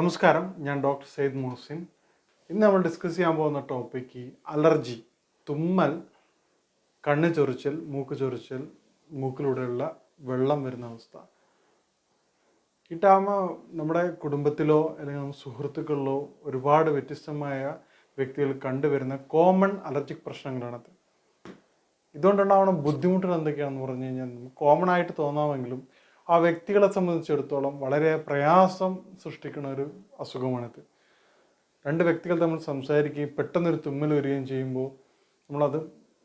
നമസ്കാരം, ഞാൻ ഡോക്ടർ സെയ്ദ് മുഹസിൻ. ഇന്ന് നമ്മൾ ഡിസ്കസ് ചെയ്യാൻ പോകുന്ന ടോപ്പിക്ക് അലർജി, തുമ്മൽ, കണ്ണ് ചൊറിച്ചൽ, മൂക്ക് ചൊറിച്ചൽ, മൂക്കിലൂടെയുള്ള വെള്ളം വരുന്ന അവസ്ഥ. ഇട്ടാകുമ്പോൾ നമ്മുടെ കുടുംബത്തിലോ അല്ലെങ്കിൽ നമ്മുടെ സുഹൃത്തുക്കളിലോ ഒരുപാട് വ്യത്യസ്തമായ വ്യക്തികൾ കണ്ടുവരുന്ന കോമൺ അലർജിക് പ്രശ്നങ്ങളാണത്. ഇതുകൊണ്ടുണ്ടാവുന്ന ബുദ്ധിമുട്ടുകൾ എന്തൊക്കെയാണെന്ന് പറഞ്ഞു കഴിഞ്ഞാൽ കോമൺ ആയിട്ട് തോന്നാമെങ്കിലും ആ വ്യക്തികളെ സംബന്ധിച്ചിടത്തോളം വളരെ പ്രയാസം സൃഷ്ടിക്കുന്ന ഒരു അസുഖമാണിത്. രണ്ട് വ്യക്തികൾ തമ്മിൽ സംസാരിക്കുകയും പെട്ടെന്നൊരു തുമ്മൽ വരികയും ചെയ്യുമ്പോൾ നമ്മളത്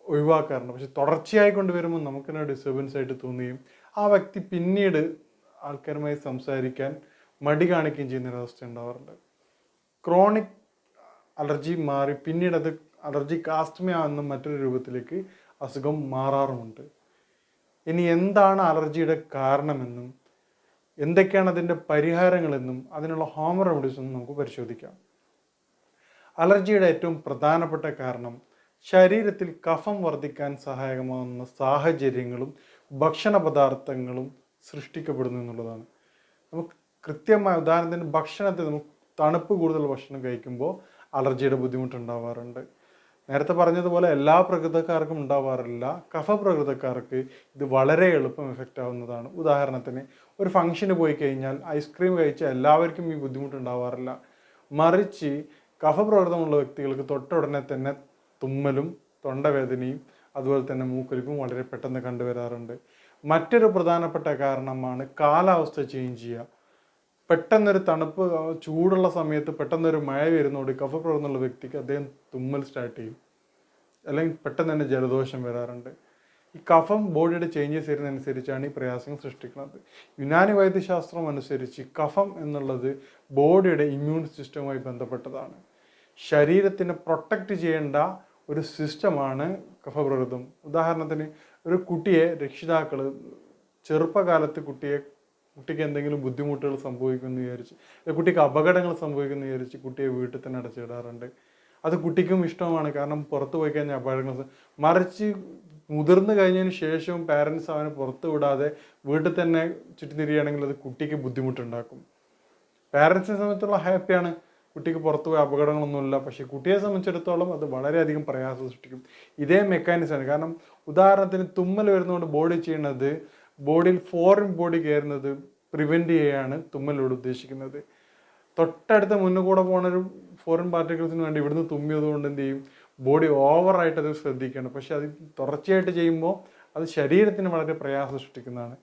ഒഴിവാക്കാറുണ്ട്. പക്ഷെ തുടർച്ചയായി കൊണ്ടുവരുമ്പോൾ നമുക്ക് തന്നെ ഡിസ്റ്റർബൻസ് ആയിട്ട് തോന്നുകയും ആ വ്യക്തി പിന്നീട് ആൾക്കാരുമായി സംസാരിക്കാൻ മടി കാണിക്കുകയും ചെയ്യുന്നൊരവസ്ഥ ഉണ്ടാവാറുണ്ട്. ക്രോണിക് അലർജി മാറി പിന്നീട് അത് അലർജിക് ആസ്ത്മ എന്ന മറ്റൊരു രൂപത്തിലേക്ക് അസുഖം മാറാറുമുണ്ട്. ഇനി എന്താണ് അലർജിയുടെ കാരണമെന്നും എന്തൊക്കെയാണ് അതിൻ്റെ പരിഹാരങ്ങളെന്നും അതിനുള്ള ഹോം റെമഡീസ് എന്നും നമുക്ക് പരിശോധിക്കാം. അലർജിയുടെ ഏറ്റവും പ്രധാനപ്പെട്ട കാരണം ശരീരത്തിൽ കഫം വർദ്ധിക്കാൻ സഹായകമാകുന്ന സാഹചര്യങ്ങളും ഭക്ഷണ പദാർത്ഥങ്ങളും സൃഷ്ടിക്കപ്പെടുന്നു എന്നുള്ളതാണ്. നമുക്ക് കൃത്യമായ ഉദാഹരണത്തിന് ഭക്ഷണത്തിൽ നമുക്ക് തണുപ്പ് കൂടുതൽ ഭക്ഷണം കഴിക്കുമ്പോൾ അലർജിയുടെ ബുദ്ധിമുട്ടുണ്ടാവാറുണ്ട്. നേരത്തെ പറഞ്ഞതുപോലെ എല്ലാ പ്രകൃതക്കാർക്കും ഉണ്ടാവാറില്ല. കഫപ്രകൃതക്കാർക്ക് ഇത് വളരെ എളുപ്പം എഫക്റ്റ് ആവുന്നതാണ്. ഉദാഹരണത്തിന് ഒരു ഫംഗ്ഷന് പോയി കഴിഞ്ഞാൽ ഐസ്ക്രീം കഴിച്ച എല്ലാവർക്കും ഈ ബുദ്ധിമുട്ടുണ്ടാവാറില്ല. മറിച്ച് കഫപ്രകൃതമുള്ള വ്യക്തികൾക്ക് തൊട്ടുടനെ തന്നെ തുമ്മലും തൊണ്ടവേദനയും അതുപോലെ തന്നെ മൂക്കൊലിപ്പും വളരെ പെട്ടെന്ന് കണ്ടുവരാറുണ്ട്. മറ്റൊരു പ്രധാനപ്പെട്ട കാരണമാണ് കാലാവസ്ഥ ചേഞ്ച് ചെയ്യുക. പെട്ടെന്നൊരു തണുപ്പ് ചൂടുള്ള സമയത്ത് പെട്ടെന്നൊരു മഴ വരുന്നതോടെ കഫപ്രകൃതമുള്ള വ്യക്തിക്ക് അദ്ദേഹം തുമ്മൽ സ്റ്റാർട്ട് ചെയ്യും, അല്ലെങ്കിൽ പെട്ടെന്ന് തന്നെ ജലദോഷം വരാറുണ്ട്. ഈ കഫം ബോഡിയുടെ ചേഞ്ചസ് വരുന്നതനുസരിച്ചാണ് ഈ പ്രയാസങ്ങൾ സൃഷ്ടിക്കുന്നത്. യുനാനി വൈദ്യശാസ്ത്രം അനുസരിച്ച് കഫം എന്നുള്ളത് ബോഡിയുടെ ഇമ്മ്യൂൺ സിസ്റ്റവുമായി ബന്ധപ്പെട്ടതാണ്. ശരീരത്തിനെ പ്രൊട്ടക്റ്റ് ചെയ്യേണ്ട ഒരു സിസ്റ്റമാണ് കഫപ്രകൃതം. ഉദാഹരണത്തിന് ഒരു കുട്ടിയെ രക്ഷിതാക്കൾ ചെറുപ്പകാലത്ത് കുട്ടിക്ക് എന്തെങ്കിലും ബുദ്ധിമുട്ടുകൾ സംഭവിക്കുമെന്ന് വിചാരിച്ച്, കുട്ടിക്ക് അപകടങ്ങൾ സംഭവിക്കുമെന്ന് വിചാരിച്ച് കുട്ടിയെ വീട്ടിൽ തന്നെ അടച്ചിടാറുണ്ട്. അത് കുട്ടിക്കും ഇഷ്ടമാണ്, കാരണം പുറത്ത് പോയി കഴിഞ്ഞാൽ അപകടങ്ങൾ. മറിച്ച് മുതിർന്നു കഴിഞ്ഞതിന് ശേഷവും പാരൻസ് അവനെ പുറത്ത് വിടാതെ വീട്ടിൽ തന്നെ ചുറ്റിത്തിരിയുകയാണെങ്കിൽ അത് കുട്ടിക്ക് ബുദ്ധിമുട്ടുണ്ടാക്കും. പാരൻസിനെ സംബന്ധിച്ചുള്ള ഹാപ്പിയാണ്, കുട്ടിക്ക് പുറത്ത് പോയി അപകടങ്ങളൊന്നുമില്ല. പക്ഷേ കുട്ടിയെ സംബന്ധിച്ചിടത്തോളം അത് വളരെയധികം പ്രയാസം സൃഷ്ടിക്കും. ഇതേ മെക്കാനിസമാണ്. കാരണം ഉദാഹരണത്തിന് തുമ്മൽ വരുന്നതുകൊണ്ട് ബോഡി ചെയ്യുന്നത് ബോഡിയിൽ ഫോറിൻ ബോഡി കയറുന്നത് പ്രിവെൻറ്റ് ചെയ്യുകയാണ് തുമ്മലോട് ഉദ്ദേശിക്കുന്നത്. തൊട്ടടുത്ത മുന്നിൽ കൂടെ പോകുന്നൊരു ഫോറിൻ പാർട്ടിക്കിൾസിന് വേണ്ടി ഇവിടുന്ന് തുമ്മിയത് കൊണ്ട് എന്ത് ചെയ്യും, ബോഡി ഓവറായിട്ട് അത് ശ്രദ്ധിക്കണം. പക്ഷെ അത് തുടർച്ചയായിട്ട് ചെയ്യുമ്പോൾ അത് ശരീരത്തിന് വളരെ പ്രയാസം സൃഷ്ടിക്കുന്നതാണ്.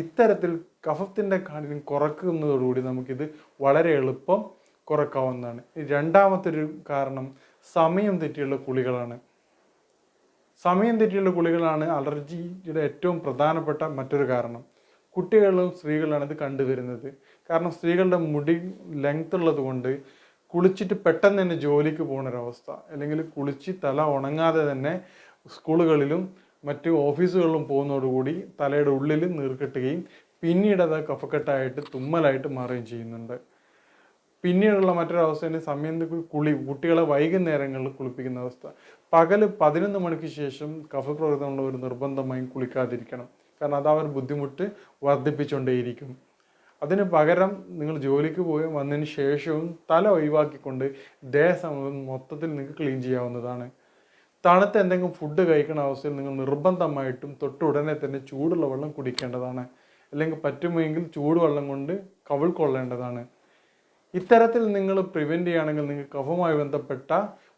ഇത്തരത്തിൽ കഫത്തിൻ്റെ കാഠിന്യം കുറക്കുന്നതോടുകൂടി നമുക്കിത് വളരെ എളുപ്പം കുറക്കാവുന്നതാണ്. രണ്ടാമത്തെ ഒരു കാരണം സമയം തെറ്റിയുള്ള കുളികളാണ്. സമയം തെറ്റിയുള്ള കുളികളാണ് അലർജിയുടെ ഏറ്റവും പ്രധാനപ്പെട്ട മറ്റൊരു കാരണം. കുട്ടികളും സ്ത്രീകളാണ് ഇത് കണ്ടുവരുന്നത്. കാരണം സ്ത്രീകളുടെ മുടി ലെങ്ത് ഉള്ളത് കൊണ്ട് കുളിച്ചിട്ട് പെട്ടെന്ന് തന്നെ ജോലിക്ക് പോകുന്നൊരവസ്ഥ, അല്ലെങ്കിൽ കുളിച്ച് തല ഉണങ്ങാതെ തന്നെ സ്കൂളുകളിലും മറ്റു ഓഫീസുകളിലും പോകുന്നതോടുകൂടി തലയുടെ ഉള്ളിൽ നീർക്കെട്ടുകയും പിന്നീട് അത് കഫക്കെട്ടായിട്ട് തുമ്മലായിട്ട് മാറുകയും ചെയ്യുന്നുണ്ട്. പിന്നീടുള്ള മറ്റൊരവസ്ഥയാണ് കുട്ടികളെ വൈകുന്നേരങ്ങളിൽ കുളിപ്പിക്കുന്ന അവസ്ഥ. പകൽ 11 മണിക്ക് ശേഷം കഫപ്രകൃതമുള്ളവർ നിർബന്ധമായും കുളിക്കാതിരിക്കണം. കാരണം അത് അവർ ബുദ്ധിമുട്ട് വർദ്ധിപ്പിച്ചുകൊണ്ടേയിരിക്കും. അതിന് പകരം നിങ്ങൾ ജോലിക്ക് പോയി വന്നതിന് ശേഷവും തല ഒഴിവാക്കിക്കൊണ്ട് ദേഹം മൊത്തത്തിൽ നിങ്ങൾക്ക് ക്ലീൻ ചെയ്യാവുന്നതാണ്. തണുത്ത എന്തെങ്കിലും ഫുഡ് കഴിക്കുന്ന അവസ്ഥയിൽ നിങ്ങൾ നിർബന്ധമായിട്ടും തൊട്ടുടനെ തന്നെ ചൂടുള്ള വെള്ളം കുടിക്കേണ്ടതാണ്. അല്ലെങ്കിൽ പറ്റുമെങ്കിൽ ചൂടുവെള്ളം കൊണ്ട് കവിൾ കൊള്ളേണ്ടതാണ്. ഇത്തരത്തിൽ നിങ്ങൾ പ്രിവെൻറ്റ് ചെയ്യുകയാണെങ്കിൽ നിങ്ങൾക്ക് കഫവുമായി ബന്ധപ്പെട്ട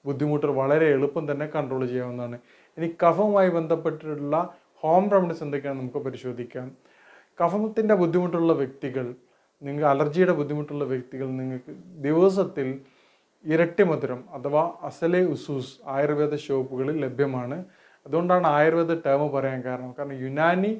ബുദ്ധിമുട്ടുകൾ വളരെ എളുപ്പം തന്നെ കൺട്രോൾ ചെയ്യാവുന്നതാണ്. ഇനി കഫവുമായി ബന്ധപ്പെട്ടിട്ടുള്ള ഹോം റെമഡീസ് എന്തൊക്കെയാണെന്ന് നമുക്ക് പരിശോധിക്കാം. കഫത്തിൻ്റെ ബുദ്ധിമുട്ടുള്ള വ്യക്തികൾ, അലർജിയുടെ ബുദ്ധിമുട്ടുള്ള വ്യക്തികൾ നിങ്ങൾക്ക് ദിവസത്തിൽ ഇരട്ടി മധുരം അഥവാ അസലെ ഉസൂസ് ആയുർവേദ ഷോപ്പുകളിൽ ലഭ്യമാണ്. അതുകൊണ്ടാണ് ആയുർവേദ ടേം പറയാൻ കാരണം യുനാനി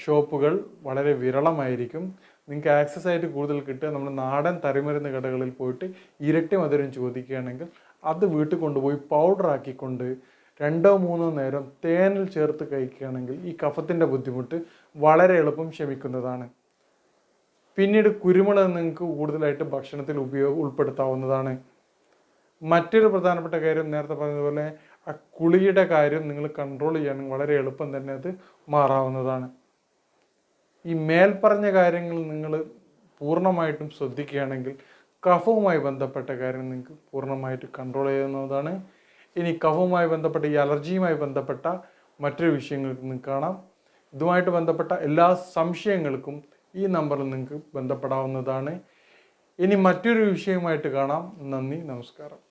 ഷോപ്പുകൾ വളരെ വിരളമായിരിക്കും. നിങ്ങൾക്ക് ആക്സസ് ആയിട്ട് കൂടുതൽ കിട്ടുക നമ്മൾ നാടൻ തരിമരുന്ന് കടകളിൽ പോയിട്ട് ഇരട്ടി മധുരം ചോദിക്കുകയാണെങ്കിൽ അത് വീട്ടിൽ കൊണ്ടുപോയി പൗഡർ ആക്കിക്കൊണ്ട് 2-3 നേരം തേനിൽ ചേർത്ത് കഴിക്കുകയാണെങ്കിൽ ഈ കഫത്തിൻ്റെ ബുദ്ധിമുട്ട് വളരെ എളുപ്പം ശമിക്കുന്നതാണ്. പിന്നീട് കുരുമുളക് നിങ്ങൾക്ക് കൂടുതലായിട്ട് ഭക്ഷണത്തിൽ ഉൾപ്പെടുത്താവുന്നതാണ്. മറ്റൊരു പ്രധാനപ്പെട്ട കാര്യം നേരത്തെ പറഞ്ഞതുപോലെ ആ കുളിയുടെ കാര്യം നിങ്ങൾ കൺട്രോൾ ചെയ്യാനും വളരെ എളുപ്പം തന്നെ അത് മാറാവുന്നതാണ്. ഈ മേൽപ്പറഞ്ഞ കാര്യങ്ങൾ നിങ്ങൾ പൂർണ്ണമായിട്ടും ശ്രദ്ധിക്കുകയാണെങ്കിൽ കഫവുമായി ബന്ധപ്പെട്ട കാര്യം നിങ്ങൾക്ക് പൂർണ്ണമായിട്ട് കൺട്രോൾ ചെയ്യുന്നതാണ്. ഇനി കഫവുമായി ബന്ധപ്പെട്ട ഈ അലർജിയുമായി ബന്ധപ്പെട്ട മറ്റൊരു വിഷയങ്ങൾക്ക് നിങ്ങൾക്ക് കാണാം. ഇതുമായിട്ട് ബന്ധപ്പെട്ട എല്ലാ സംശയങ്ങൾക്കും ഈ നമ്പറിൽ നിങ്ങൾക്ക് ബന്ധപ്പെടാവുന്നതാണ്. ഇനി മറ്റൊരു വിഷയമായിട്ട് കാണാം. നന്ദി, നമസ്കാരം.